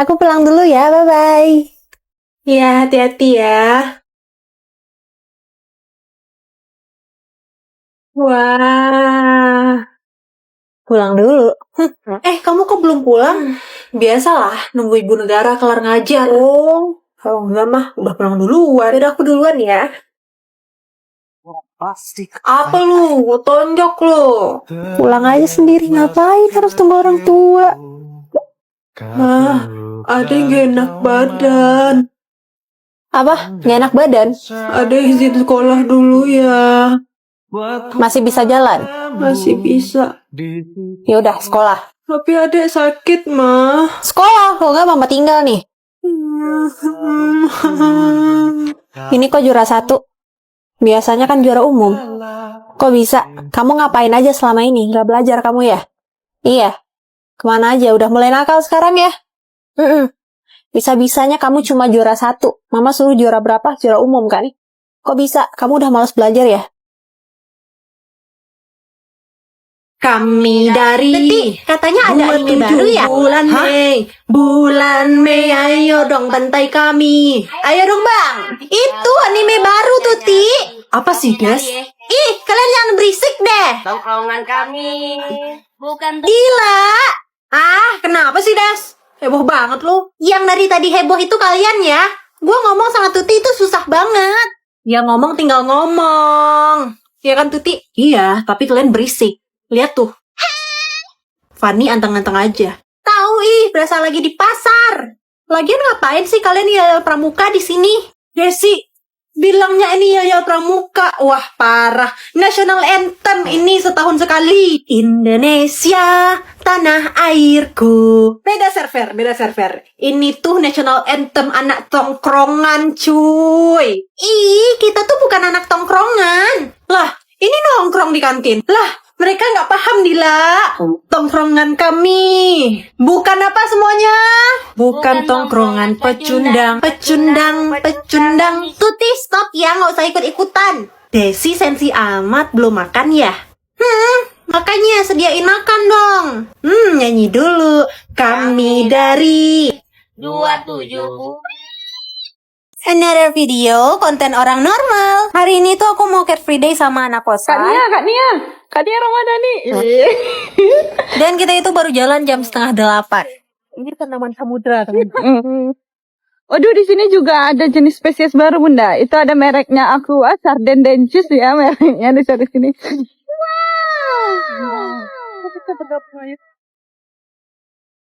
Aku pulang dulu ya, bye-bye. Iya, hati-hati ya. Wah. Pulang dulu. Kamu kok belum pulang? Biasalah, nunggu ibu negara kelar ngajar. Oh, Kalau enggak mah, udah pulang duluan. yaudah aku duluan ya. Apa lu? Gue tonjok lu. Pulang aja sendiri, ngapain harus tunggu orang tua? Mah, ada yang gak enak badan. Apa? Nggak enak badan? Ada izin sekolah dulu ya. Masih bisa jalan? Masih bisa. Ya udah, sekolah. Tapi adek sakit, mah. Sekolah, kalau nggak mama tinggal nih. Ini kok juara 1? Biasanya kan juara umum. Kok bisa? Kamu ngapain aja selama ini? Nggak belajar kamu ya? Iya. Kemana aja? Udah mulai nakal sekarang ya? Bisa-bisanya kamu cuma juara 1. Mama suruh juara berapa? Juara umum kan? Kok bisa? Kamu udah malas belajar ya? Kami dari Katanya ada anime baru ya? Bulan Mei, ayo dong bantai kami. Ayo dong bang, itu anime baru Tuti. Apa sih, Des? Ih, kalian jangan berisik deh. Tongkrongan kami bukan Gila. Kenapa sih, Des? Heboh banget lu. Yang dari tadi heboh itu kalian ya. Gue ngomong sama Tuti itu susah banget. Ya ngomong tinggal ngomong. Ya kan, Tuti? Iya, tapi kalian berisik. Lihat tuh. Fanny anteng-anteng aja. Tahu berasa lagi di pasar. Lagian ngapain sih kalian yel pramuka di sini? Desi, bilangnya ini Yaya Pramuka. Wah, parah. National Anthem ini setahun sekali. Indonesia, tanah airku. Beda server, beda server. Ini tuh National Anthem anak tongkrongan, cuy. Ih, kita tuh bukan anak tongkrongan. Lah, ini nongkrong di kantin. Lah, mereka nggak paham, Dila. Tongkrongan kami. Bukan apa semuanya? Bukan tongkrongan pecundang. Pecundang. Tuti stop ya, nggak usah ikut-ikutan. Desi sensi amat, belum makan ya? Makanya sediain makan dong. Nyanyi dulu. Kami dari 27. Another video, konten orang normal. Hari ini tuh aku mau Cat Free Day sama anak kosan. Kak Nia Ramadhani. Dan kita itu baru jalan jam 7:30. Ini tanaman samudra, teman. Waduh, di sini juga ada jenis spesies baru, Bunda. Itu ada mereknya Aqua Sardendensis ya, mereknya di sini.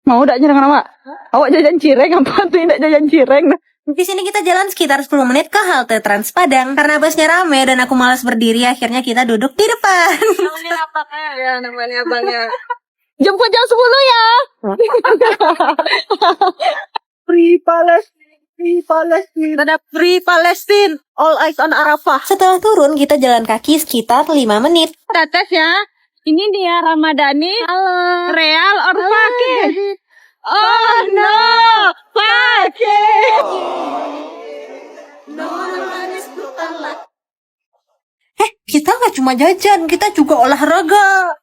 Mau tak jalan nama? Awak jajan cireng apa tuh? Tidak jajan cireng. Di sini kita jalan sekitar 10 menit ke halte Trans Padang. Karena busnya rame dan aku malas berdiri, akhirnya kita duduk di depan. Namanya abangnya. Jemput jam 10 ya. Free Palestine. Ada Free Palestine. All eyes on Arafah. Setelah turun, kita jalan kaki sekitar 5 menit. Tetes ya. Ini dia Ramadhani. Halo. Real or pakai? Oh no, pakai. Kita nggak cuma jajan, kita juga olahraga.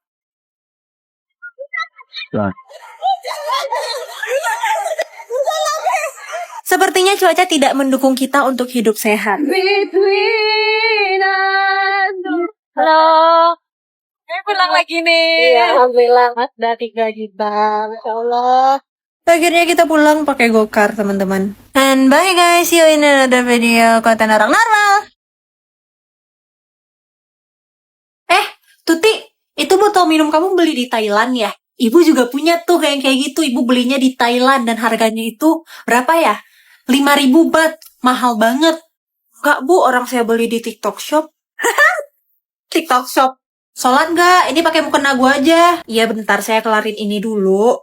Sepertinya cuaca tidak mendukung kita untuk hidup sehat. Between us. Halo. Pulang lagi nih. Iya, alhamdulillah Mas udah 3 juta. Masya Allah. Akhirnya kita pulang pakai gokar, teman-teman. And bye guys, see you in another video konten orang normal. Tuti, itu botol minum kamu beli di Thailand ya? Ibu juga punya tuh kayak gitu. Ibu belinya di Thailand dan harganya itu berapa ya? 5.000 baht. Mahal banget. Enggak, Bu, orang saya beli di TikTok Shop. TikTok Shop. Sholat nggak? Ini pakai mukena gua aja. Iya, bentar saya kelarin ini dulu.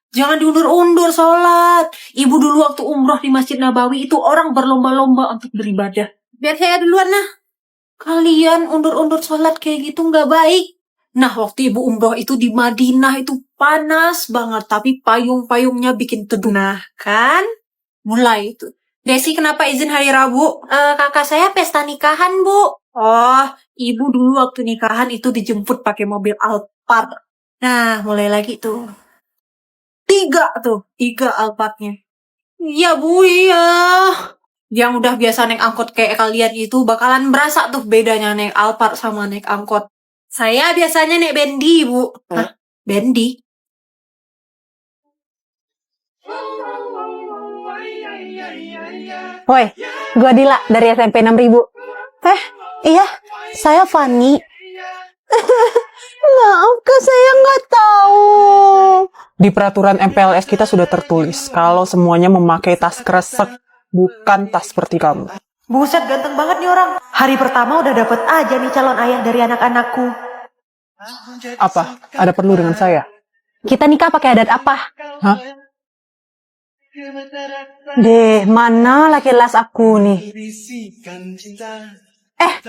Jangan diundur-undur sholat. Ibu dulu waktu umroh di Masjid Nabawi itu orang berlomba-lomba untuk beribadah. Biar saya duluan nah. Kalian undur-undur sholat kayak gitu nggak baik. Nah, waktu ibu umroh itu di Madinah itu panas banget. Tapi payung-payungnya bikin teduh. Nah, kan? Mulai itu. Desi, kenapa izin hari Rabu? Kakak saya pesta nikahan, Bu. Oh, ibu dulu waktu nikahan itu dijemput pakai mobil Alphard. Nah, mulai lagi tuh. 3 Alphardnya. Iya Bu, iya. Yang udah biasa naik angkot kayak kalian itu bakalan berasa tuh bedanya naik Alphard sama naik angkot. Saya biasanya naik Bendi Bu. Hah? Bendi? Woi, gua Dila dari SMP 6000. Iya, saya Fani. Maaf kak, saya nggak tahu. Di peraturan MPLS kita sudah tertulis kalau semuanya memakai tas kresek, bukan tas seperti kamu. Buset, ganteng banget nih orang. Hari pertama udah dapet aja nih calon ayah dari anak-anakku. Apa? Ada perlu dengan saya? Kita nikah pakai adat apa? Hah? Deh, mana laki las aku nih?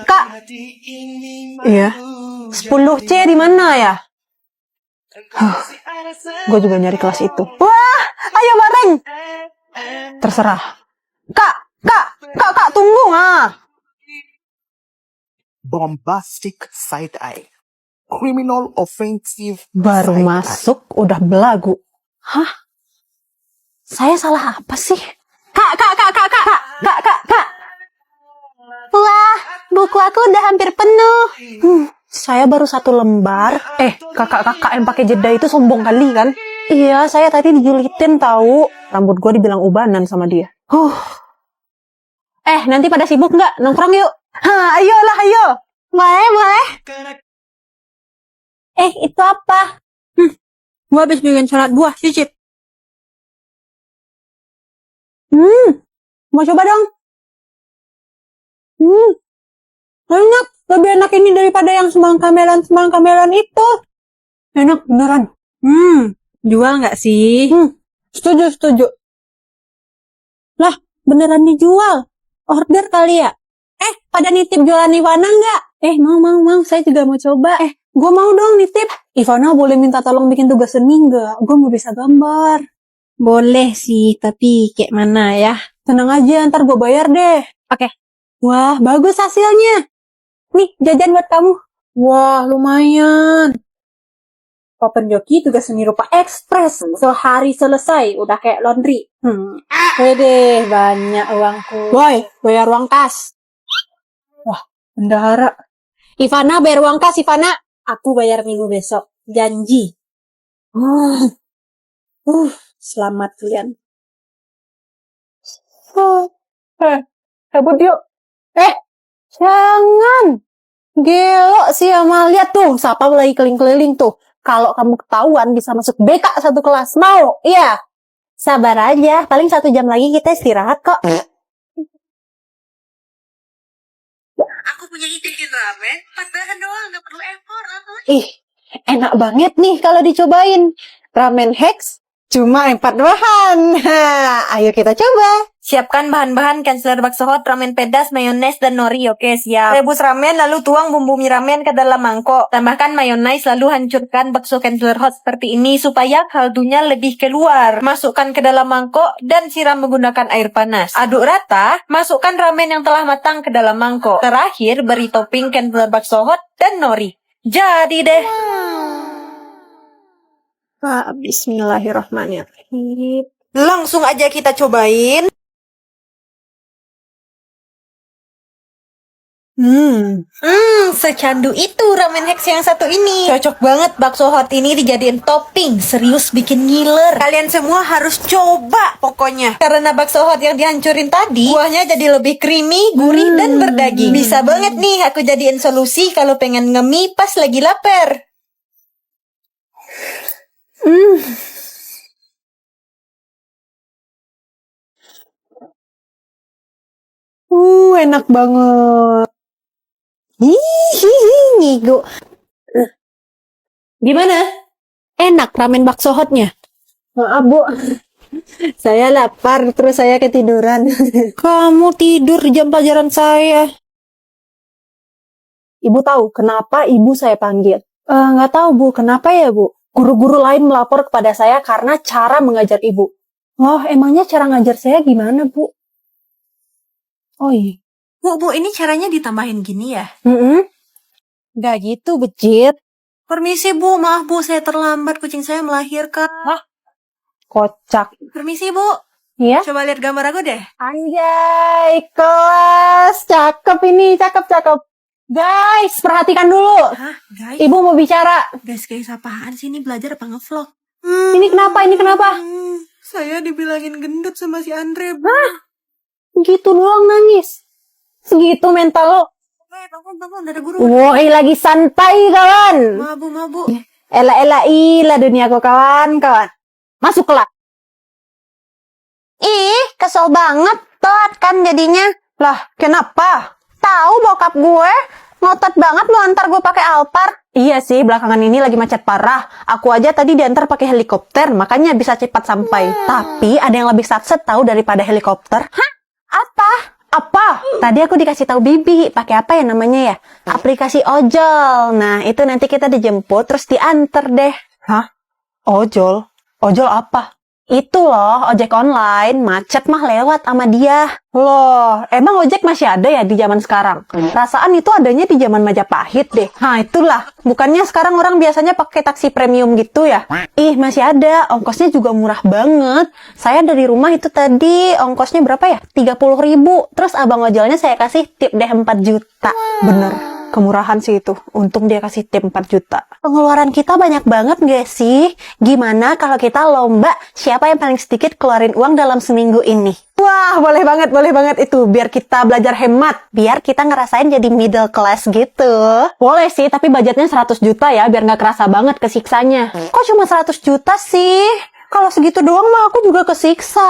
Kak. Iya. 10C di mana ya? Gue juga nyari kelas itu. Wah, ayo bareng. Terserah. Kak, tunggu Bombastic side eye. Criminal offensive Baru side masuk udah belagu. Hah? Saya salah apa sih? Kak. Wah, buku aku udah hampir penuh. Saya baru 1 lembar. Kakak yang pakai jeda itu sombong kali kan? Iya, saya tadi dijulitin tahu. Rambut gue dibilang ubanan sama dia. Nanti pada sibuk nggak? Nongkrong yuk. Ayolah, ayo. Boleh. Itu apa? Gua habis bikin salad buah, cicip. Mau coba dong? Enak. Lebih enak ini daripada yang semang kamelan itu. Enak beneran. Jual nggak sih? Setuju. Lah, beneran dijual. Order kali ya? Pada nitip jualan Ivana nggak? Mau. Saya juga mau coba. Gue mau dong nitip. Ivana boleh minta tolong bikin tugas seni nggak? Gue mau bisa gambar. Boleh sih, tapi kayak mana ya? Tenang aja, ntar gue bayar deh. Oke. Wah, bagus hasilnya. Nih, jajan buat kamu. Wah, lumayan. Open joki tugas seni rupa ekspres. Sehari selesai, udah kayak laundry. Deh, banyak uangku. Woi, bayar uang kas. Wah, bendahara. Ivana, bayar uang kas, Ivana. Aku bayar minggu besok. Janji. Selamat kalian. Cabut yuk. Jangan. Gelo sih Amalia tuh. Siapa lagi keliling-keliling tuh. Kalau kamu ketahuan bisa masuk BK 1 kelas. Mau? Iya. Sabar aja. Paling 1 jam lagi kita istirahat kok. Aku punya ide bikin ramen, bahan doang, nggak perlu effort. Enak banget nih kalau dicobain. Ramen Hex cuma 4 bahan. Ayo kita coba. Siapkan bahan-bahan canceler bakso hot, ramen pedas, mayones, dan nori. Oke, siap. Rebus ramen, lalu tuang bumbu mie ramen ke dalam mangkok. Tambahkan mayones, lalu hancurkan bakso canceler hot seperti ini supaya kaldunya lebih keluar. Masukkan ke dalam mangkok dan siram menggunakan air panas. Aduk rata, masukkan ramen yang telah matang ke dalam mangkok. Terakhir, beri topping canceler bakso hot dan nori. Jadi deh. Bismillahirrahmanirrahim. Langsung aja kita cobain. Secandu itu ramen Hex yang satu ini. Cocok banget bakso hot ini dijadiin topping. Serius bikin ngiler. Kalian semua harus coba pokoknya. Karena bakso hot yang dihancurin tadi, buahnya jadi lebih creamy, gurih, dan berdaging. Bisa banget nih aku jadiin solusi kalau pengen ngemie pas lagi lapar. Enak banget. Ngigo. Gimana? Enak ramen bakso hotnya? Maaf, Bu. Saya lapar, terus saya ketiduran. Kamu tidur di jam pelajaran saya. Ibu tahu kenapa ibu saya panggil? Nggak tahu, Bu. Kenapa ya, Bu? Guru-guru lain melapor kepada saya karena cara mengajar ibu. Oh, emangnya cara ngajar saya gimana, Bu? Oh iya. Bu, ini caranya ditambahin gini ya? Nggak gitu, becit. Permisi Bu, maaf Bu, saya terlambat, kucing saya melahirkan. Kocak. Permisi, Bu. Iya? Coba lihat gambar aku deh. Anjay, kelas. Cakep ini, cakep. Guys, perhatikan dulu. Hah, guys? Ibu mau bicara. Guys, apaan sih ini, belajar apa ngevlog? Ini kenapa? Saya dibilangin gendut sama si Andre. Gitu doang nangis. Segitu mental lo. Bangun, ada guru. Woi, lagi santai kawan. Mabu. Ela dunia kau kawan. Masuk kelas. Ih, kesel banget telat kan jadinya. Lah, kenapa? Tahu bokap gue ngotot banget mau antar gue pakai Alphard. Iya sih, belakangan ini lagi macet parah. Aku aja tadi diantar pakai helikopter, makanya bisa cepat sampai. Tapi ada yang lebih satset tahu daripada helikopter. Hah? Apa? Tadi aku dikasih tahu Bibi, pakai apa ya namanya ya? Aplikasi ojol. Nah, itu nanti kita dijemput terus diantar deh. Hah? Ojol? Ojol apa? Itu loh, ojek online, macet mah lewat sama dia. Loh, emang ojek masih ada ya di zaman sekarang? Perasaan itu adanya di zaman Majapahit deh. Nah, itulah. Bukannya sekarang orang biasanya pakai taksi premium gitu ya? Ih, masih ada. Ongkosnya juga murah banget. Saya dari rumah itu tadi ongkosnya berapa ya? 30.000. Terus abang ojolnya saya kasih tip deh 4 juta. Bener. Kemurahan sih itu. Untung dia kasih tip 4 juta. Pengeluaran kita banyak banget gak sih? Gimana kalau kita lomba siapa yang paling sedikit keluarin uang dalam seminggu ini? Wah, boleh banget itu. Biar kita belajar hemat. Biar kita ngerasain jadi middle class gitu. Boleh sih, tapi budgetnya 100 juta ya. Biar gak kerasa banget kesiksanya. Kok cuma 100 juta sih? Kalau segitu doang mah aku juga kesiksa.